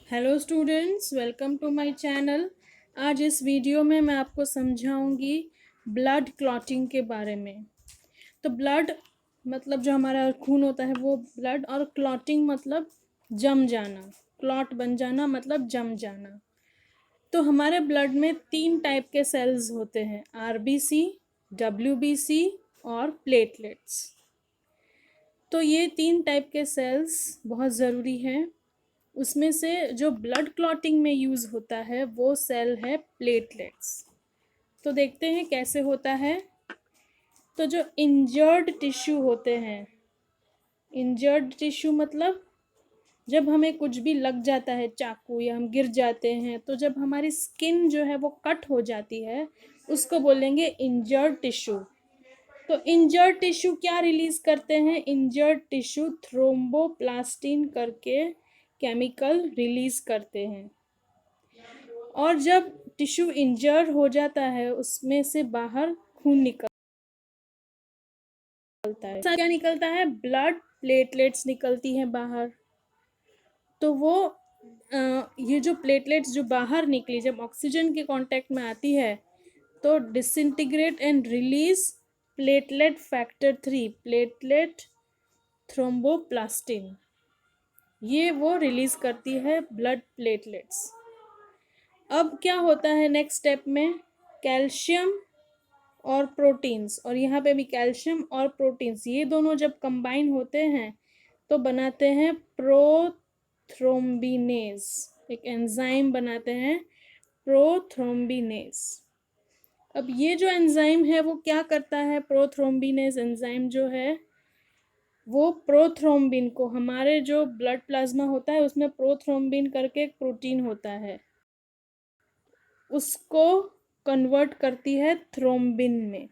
Hello students, welcome to my channel. आज इस video में मैं आपको समझाऊंगी ब्लड क्लॉटिंग के बारे में। तो ब्लड मतलब जो हमारा खून होता है वो ब्लड, और क्लॉटिंग मतलब जम जाना। क्लॉट बन जाना मतलब जम जाना। तो हमारे ब्लड में 3 टाइप के सेल्स होते हैं, आरबीसी, डब्ल्यूबीसी और प्लेटलेट्स। तो ये 3 टाइप के सेल्स बहुत ज़रूरी हैं। उसमें से जो ब्लड क्लॉटिंग में यूज़ होता है वो सेल है प्लेटलेट्स। तो देखते हैं कैसे होता है। तो जो इंजर्ड टिश्यू होते हैं, इंजर्ड टिश्यू मतलब जब हमें कुछ भी लग जाता है, चाकू, या हम गिर जाते हैं, तो जब हमारी स्किन जो है वो कट हो जाती है उसको बोलेंगे इंजर्ड टिश्यू। तो इंजर्ड टिश्यू क्या रिलीज करते हैं? इंजर्ड टिश्यू थ्रोम्बोप्लास्टिन करके केमिकल रिलीज करते हैं। और जब टिश्यू इंजर्ड हो जाता है उसमें से बाहर खून निकलता है। क्या निकलता है? ब्लड प्लेटलेट्स निकलती हैं बाहर। तो वो ये जो प्लेटलेट्स जो बाहर निकली जब ऑक्सीजन के कांटेक्ट में आती है तो disintegrate and release platelet factor 3, platelet thromboplastin. ये वो रिलीज करती है ब्लड प्लेटलेट्स। अब क्या होता है नेक्स्ट स्टेप में? कैल्शियम और प्रोटीन्स, और यहाँ पे भी कैल्शियम और प्रोटीन्स, ये दोनों जब कंबाइन होते हैं तो बनाते हैं प्रोथ्रोम्बिनेज। एक एंजाइम बनाते हैं प्रोथ्रोम्बिनेज। अब ये जो एंजाइम है वो क्या करता है? प्रोथ्रोम्बिनेज एंजाइम जो है वो प्रोथ्रोम्बिन को, हमारे जो ब्लड प्लाज्मा होता है उसमें प्रोथ्रोम्बिन करके एक प्रोटीन होता है, उसको कन्वर्ट करती है थ्रोम्बिन में।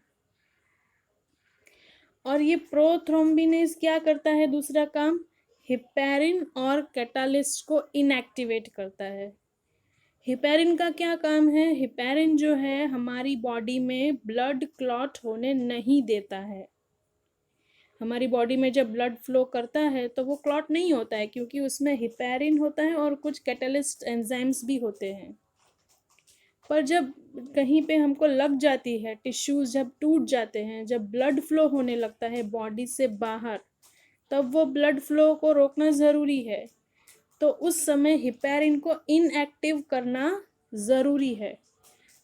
और ये प्रोथ्रोम्बिनेज क्या करता है? दूसरा काम, हिपैरिन और कैटालिस्ट को इनएक्टिवेट करता है। हिपैरिन का क्या काम है? हिपैरिन जो है हमारी बॉडी में ब्लड क्लॉट होने नहीं देता है। हमारी बॉडी में जब ब्लड फ्लो करता है तो वो क्लॉट नहीं होता है, क्योंकि उसमें हिपैरिन होता है और कुछ कैटालिस्ट एंजाइम्स भी होते हैं। पर जब कहीं पे हमको लग जाती है, टिश्यूज जब टूट जाते हैं, जब ब्लड फ्लो होने लगता है बॉडी से बाहर, तब वो ब्लड फ्लो को रोकना ज़रूरी है। तो उस समय हिपैरिन को इनएक्टिव करना ज़रूरी है।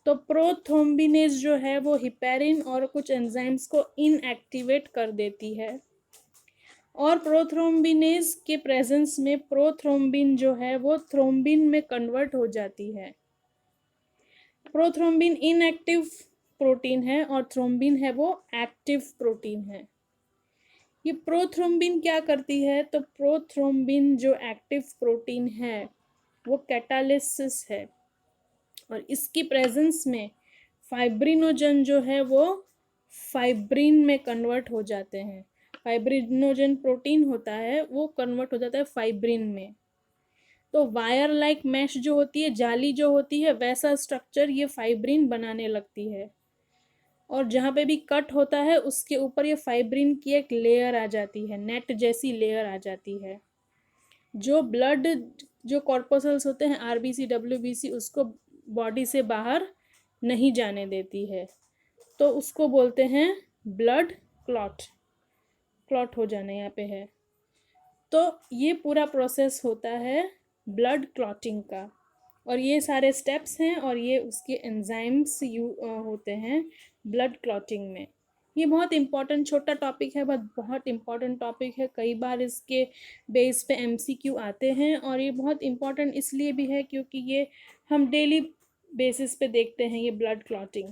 तो प्रोथ्रोम्बिनेज जो है वो हिपैरिन और कुछ एंजाइम्स को इनएक्टिवेट कर देती है। और प्रोथ्रोम्बिनेज के प्रेजेंस में प्रोथ्रोम्बिन जो है वो थ्रोम्बिन में कन्वर्ट हो जाती है। प्रोथ्रोम्बिन इनएक्टिव प्रोटीन है और थ्रोम्बिन है वो एक्टिव प्रोटीन है। ये प्रोथ्रोम्बिन क्या करती है? तो प्रोथ्रोम्बिन जो एक्टिव प्रोटीन है वो कैटालिसिस है, और इसकी प्रेजेंस में फाइब्रिनोजन जो है वो फाइब्रिन में कन्वर्ट हो जाते हैं। फाइब्रिनोजन प्रोटीन होता है वो कन्वर्ट हो जाता है फाइब्रिन में। तो वायर लाइक मैश जो होती है, जाली जो होती है, वैसा स्ट्रक्चर ये फाइब्रिन बनाने लगती है। और जहाँ पे भी कट होता है उसके ऊपर ये फाइब्रिन की एक लेयर आ जाती है, नेट जैसी लेयर आ जाती है, जो ब्लड, जो कॉर्पोसल्स होते हैं आरबीसी डब्ल्यूबीसी, उसको बॉडी से बाहर नहीं जाने देती है। तो उसको बोलते हैं ब्लड क्लॉट। क्लॉट हो जाना यहाँ पे है। तो ये पूरा प्रोसेस होता है ब्लड क्लॉटिंग का, और ये सारे स्टेप्स हैं और ये उसके एंजाइम्स होते हैं ब्लड क्लॉटिंग में। ये बहुत इंपॉर्टेंट छोटा टॉपिक है, बट बहुत इंपॉर्टेंट टॉपिक है। कई बार इसके बेस पे एमसीक्यू आते हैं, और ये बहुत इंपॉर्टेंट इसलिए भी है क्योंकि ये हम डेली बेसिस पे देखते हैं ये ब्लड क्लॉटिंग।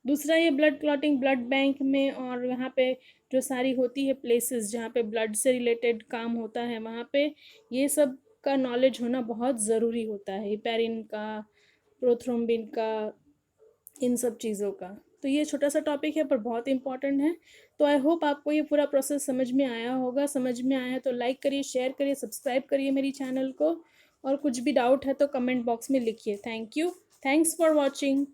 दूसरा, ये ब्लड क्लॉटिंग ब्लड बैंक में और यहाँ पे जो सारी होती है प्लेसेस जहाँ पे ब्लड से रिलेटेड काम होता है, वहाँ पे ये सब का नॉलेज होना बहुत ज़रूरी होता है, हिपैरिन का, प्रोथ्रोम्बिन का, इन सब चीज़ों का। तो ये छोटा सा टॉपिक है पर बहुत इंपॉर्टेंट है। तो आई होप आपको ये पूरा प्रोसेस समझ में आया होगा। समझ में आया है तो लाइक करिए, शेयर करिए, सब्सक्राइब करिए मेरी चैनल को, और कुछ भी डाउट है तो कमेंट बॉक्स में लिखिए। Thank you, thanks for watching.